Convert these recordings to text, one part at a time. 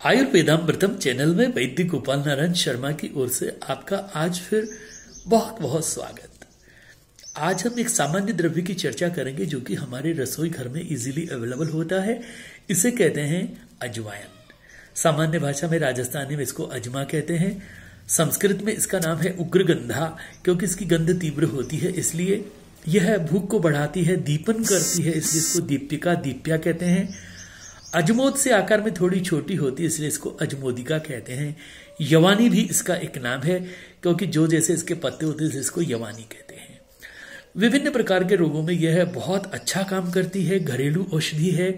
आयुर्वेदामृतम channel में वैद्य गोपाल नारायण शर्मा की ओर से आपका आज फिर बहुत बहुत स्वागत। आज हम एक सामान्य द्रव्य की चर्चा करेंगे जो कि हमारे रसोई घर में इजीली अवेलेबल होता है। इसे कहते हैं अजवाइन। सामान्य भाषा में राजस्थानी में इसको अजमा कहते हैं। संस्कृत में इसका नाम है उग्रगंधा, क्योंकि इसकी गंध तीव्र होती है, इसलिए यह भूख को बढ़ाती है, दीपन करती है, इसलिए इसको दीपिका दीप्या कहते हैं। अजमोद से आकार में थोड़ी छोटी होती है, इसलिए इसको अजमोदिका कहते हैं। यवानी भी इसका एक नाम है, क्योंकि जो जैसे इसके पत्ते होते हैं इसको यवानी कहते हैं। विभिन्न प्रकार के रोगों में यह बहुत अच्छा काम करती है। घरेलू औषधि है,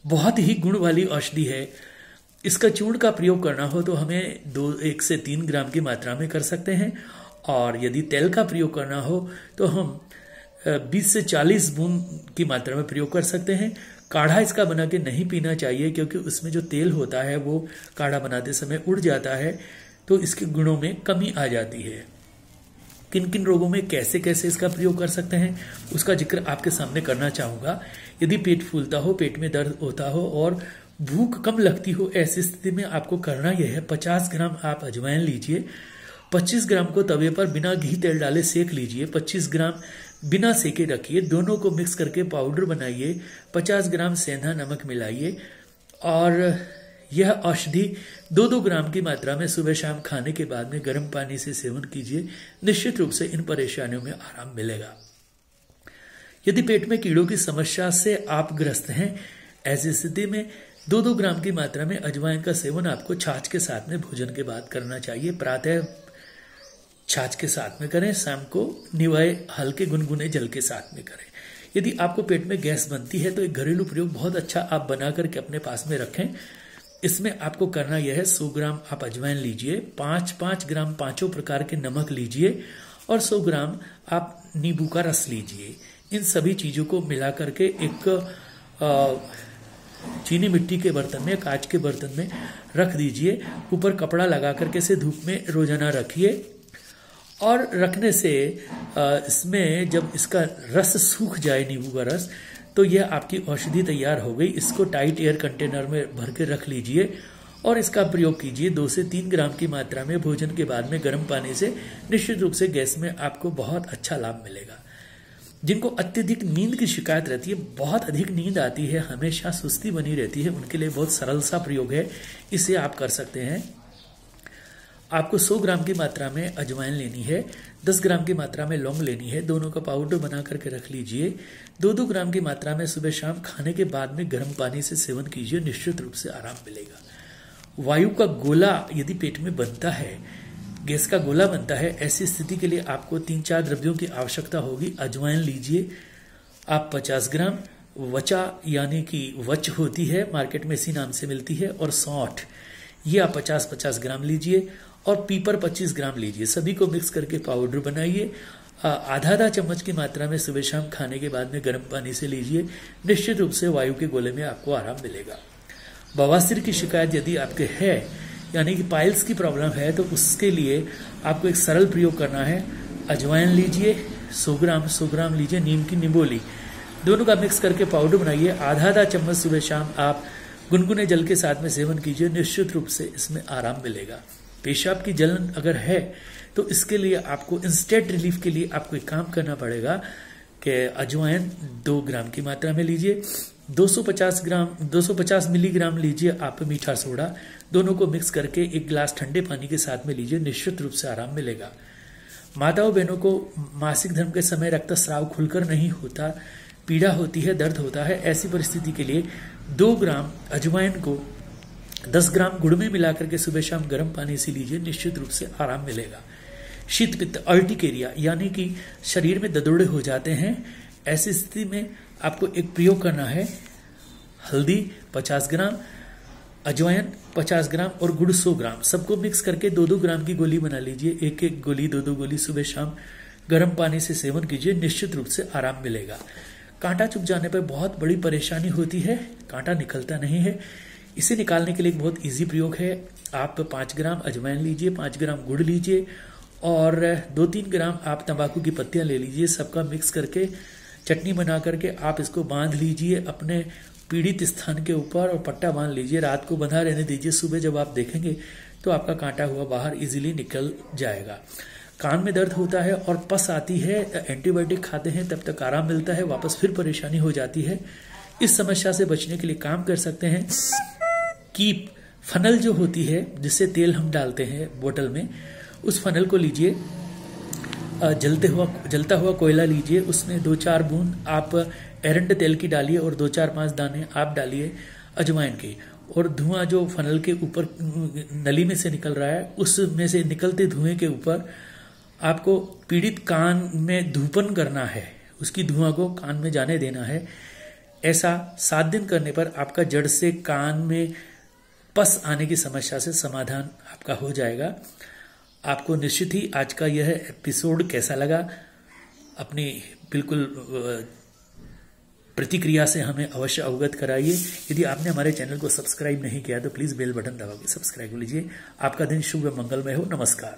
बहुत ही गुण वाली औषधि है। इसका चूर्ण का प्रयोग करना हो तो हमें 1 से 3 ग्राम की मात्रा में कर सकते हैं, और यदि तेल का प्रयोग करना हो तो हम 20 से 40 बूंद की मात्रा में प्रयोग कर सकते हैं। काढ़ा इसका बना के नहीं पीना चाहिए, क्योंकि उसमें जो तेल होता है वो काढ़ा बनाते समय उड़ जाता है, तो इसके गुणों में कमी आ जाती है। किन किन रोगों में कैसे कैसे इसका प्रयोग कर सकते हैं उसका जिक्र आपके सामने करना चाहूंगा। यदि पेट फूलता हो, पेट में दर्द होता हो और भूख कम लगती हो, ऐसी स्थिति में आपको करना यह है, 50 ग्राम आप अजवाइन लीजिए। 25 ग्राम को तवे पर बिना घी तेल डाले सेक लीजिए। 25 ग्राम बिना सेके रखिए। दोनों को मिक्स करके पाउडर बनाइए। 50 ग्राम सेंधा नमक मिलाइए, और यह औषधि 2-2 ग्राम की मात्रा में सुबह शाम खाने के बाद में गर्म पानी से सेवन कीजिए। निश्चित रूप से इन परेशानियों में आराम मिलेगा। यदि पेट में कीड़ों की समस्या से आप ग्रस्त हैं, ऐसी स्थिति में 2-2 ग्राम की मात्रा में अजवाइन का सेवन आपको छाछ के साथ में भोजन के बाद करना चाहिए। प्रातः छाछ के साथ में करें, शाम को निवाए हल्के गुनगुने जल के साथ में करें। यदि आपको पेट में गैस बनती है तो एक घरेलू प्रयोग बहुत अच्छा आप बना करके अपने पास में रखें। इसमें आपको करना यह है, 100 ग्राम आप अजवाइन लीजिए, 5-5 ग्राम 5 प्रकार के नमक लीजिए, और 100 ग्राम आप नींबू का रस लीजिए। इन सभी चीजों को मिला करके एक चीनी मिट्टी के बर्तन में, कांच के बर्तन में रख दीजिए। ऊपर कपड़ा लगा करके इसे धूप में रोजाना रखिए, और रखने से इसमें जब इसका रस सूख जाए, नींबू का रस, तो यह आपकी औषधि तैयार हो गई। इसको टाइट एयर कंटेनर में भर के रख लीजिए और इसका प्रयोग कीजिए 2 से 3 ग्राम की मात्रा में भोजन के बाद में गर्म पानी से। निश्चित रूप से गैस में आपको बहुत अच्छा लाभ मिलेगा। जिनको अत्यधिक नींद की शिकायत रहती है, बहुत अधिक नींद आती है, हमेशा सुस्ती बनी रहती है, उनके लिए बहुत सरल सा प्रयोग है, इसे आप कर सकते हैं। आपको 100 ग्राम की मात्रा में अजवाइन लेनी है, 10 ग्राम की मात्रा में लौंग लेनी है। दोनों का पाउडर बना करके रख लीजिए। 2-2 ग्राम की मात्रा में सुबह शाम खाने के बाद में गर्म पानी से सेवन कीजिए। निश्चित रूप से आराम मिलेगा। वायु का गोला यदि पेट में बनता है, गैस का गोला बनता है, ऐसी स्थिति के लिए आपको 3-4 द्रव्यों की आवश्यकता होगी। अजवाइन लीजिए आप 50 ग्राम, वचा यानी कि वच होती है, मार्केट में इसी नाम से मिलती है, और सौंठ ये आप 50-50 ग्राम लीजिए, और पीपर 25 ग्राम लीजिए। सभी को मिक्स करके पाउडर बनाइए। आधा चम्मच की मात्रा में सुबह शाम खाने के बाद में गर्म पानी से लीजिए। निश्चित रूप से वायु के गोले में आपको आराम मिलेगा। बवासीर की शिकायत यदि आपके है, यानी कि पाइल्स की प्रॉब्लम है, तो उसके लिए आपको एक सरल प्रयोग करना है। अजवाइन लीजिए 100 ग्राम लीजिए, नीम की निबोली, दोनों का मिक्स करके पाउडर बनाइए। आधा चम्मच सुबह शाम आप गुनगुने जल के साथ में सेवन कीजिए। निश्चित रूप से इसमें आराम मिलेगा। पेशाब की जलन अगर है तो इसके लिए आपको इंस्टेंट रिलीफ के लिए आपको एक काम करना कि अजवाइन 2 ग्राम की मात्रा में लीजिए। 250 मिलीग्राम लीजिए आप मीठा सोडा, दोनों को मिक्स करके 1 गिलास ठंडे पानी के साथ में लीजिए। निश्चित रूप से आराम मिलेगा। माताओं बहनों को मासिक धर्म के समय रक्तस्राव खुलकर नहीं होता, पीड़ा होती है, दर्द होता है, ऐसी परिस्थिति के लिए 2 ग्राम अजवाइन को 10 ग्राम गुड़ में मिलाकर के सुबह शाम गर्म पानी से लीजिए। निश्चित रूप से आराम मिलेगा। शीत पित्त अर्टिकेरिया यानी कि शरीर में ददोड़े हो जाते हैं, ऐसी स्थिति में आपको एक प्रयोग करना है। हल्दी 50 ग्राम, अजवाइन 50 ग्राम और गुड़ 100 ग्राम, सबको मिक्स करके 2-2 ग्राम की गोली बना लीजिए। 1-1 गोली, 2-2 गोली सुबह शाम गर्म पानी से सेवन कीजिए। निश्चित रूप से आराम मिलेगा। कांटा चुभ जाने पर बहुत बड़ी परेशानी होती है, कांटा निकलता नहीं है। इसे निकालने के लिए एक बहुत इजी प्रयोग है। आप 5 ग्राम अजवाइन लीजिए, 5 ग्राम गुड़ लीजिए, और 2-3 ग्राम आप तंबाकू की पत्तियां ले लीजिए। सबका मिक्स करके चटनी बना करके आप इसको बांध लीजिए अपने पीड़ित स्थान के ऊपर और पट्टा बांध लीजिए, रात को बंधा रहने दीजिए। सुबह जब आप देखेंगे तो आपका कांटा हुआ बाहर इजीली निकल जाएगा। कान में दर्द होता है और पस आती है, एंटीबायोटिक खाते हैं तब तक आराम मिलता है, वापस फिर परेशानी हो जाती है। इस समस्या से बचने के लिए काम कर सकते हैं कि फनल जो होती है जिससे तेल हम डालते हैं बोतल में, उस फनल को लीजिए, जलता हुआ कोयला लीजिए, उसमें 2-4 बूंद आप एरंड तेल की डालिए और 2-4-5 दाने आप डालिए अजवाइन के, और धुआं जो फनल के ऊपर नली में से निकल रहा है उसमें से निकलते धुएं के ऊपर आपको पीड़ित कान में धूपन करना है, उसकी धुआं को कान में जाने देना है। ऐसा 7 दिन करने पर आपका जड़ से कान में पस आने की समस्या से समाधान आपका हो जाएगा। आपको निश्चित ही आज का यह एपिसोड कैसा लगा, अपनी बिल्कुल प्रतिक्रिया से हमें अवश्य अवगत कराइए। यदि आपने हमारे चैनल को सब्सक्राइब नहीं किया तो प्लीज़ बेल बटन दबा के सब्सक्राइब लीजिए। आपका दिन शुभ मंगलमय हो। नमस्कार।